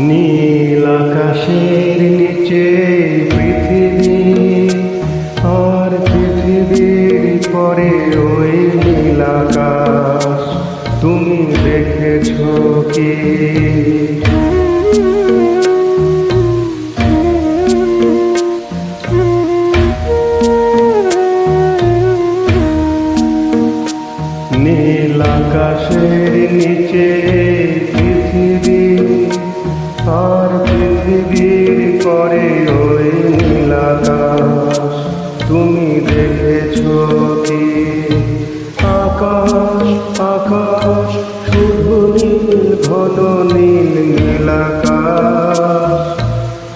নীল আকাশের নিচে পৃথিবী, আর পৃথিবীর পরে ওই নীল আকাশ। তুমি দেখেছো কি? নীল আকাশের নিচে পৃথিবী, আর পৃথিবীর পরে ওই নীল আকাশ। তুমি দেখেছো কি? আকাশ আকাশ শুধু নীল, ঘন নীল নীল আকাশ।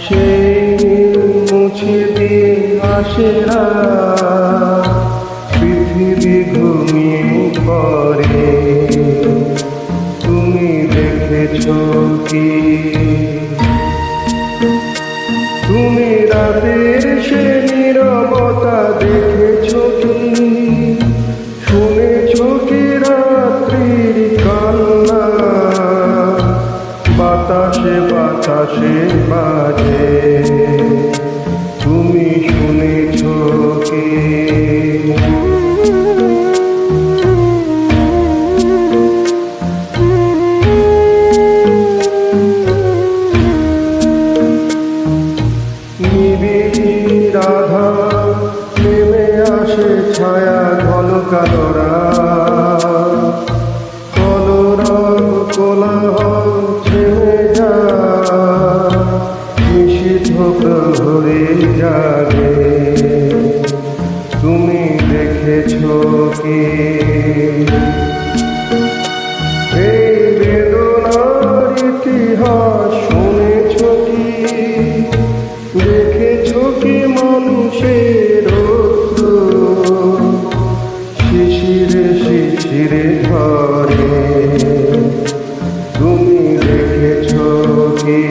সেই নীল মুছে দিয়ে আসে রাত, পৃথিবী ঘুমিয়ে পড়ে। তুমি দেখেছো কি? তুমি রাতের সে নীরবতা দেখেছো কি? শুনেছো কি রাত্রির কান্না? বাতাসে বাতাসে বাজে, তুমি শুনেছো কি? রাধা নেমে আসে ছায়া ঘন কালোরা, কলরব কোলাহল থেমে যায়, নিষিদ্ধ প্রহরে জাগে। তুমি দেখেছো কি? এই বেদনার ইতিহাস শুনেছো কি? দেখেছো কি মানুষের শিশিরে শিশিরে ধরে? তুমি দেখেছো কি?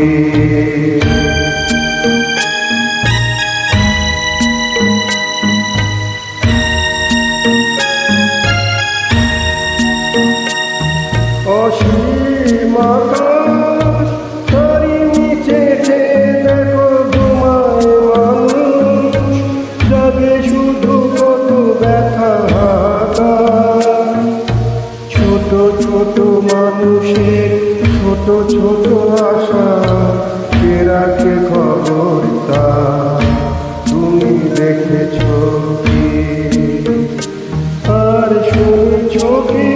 অসীম আকাশ তারি নিচে দেখো ঘুমায় মানুষ, জাগে শুধু কত ব্যথা হাহাকার। ছোট ছোট মানুষের ছোট ছোট আশা, কে রাখে খবর তার? তুমি দেখেছো কি? আর শুনেছো কি?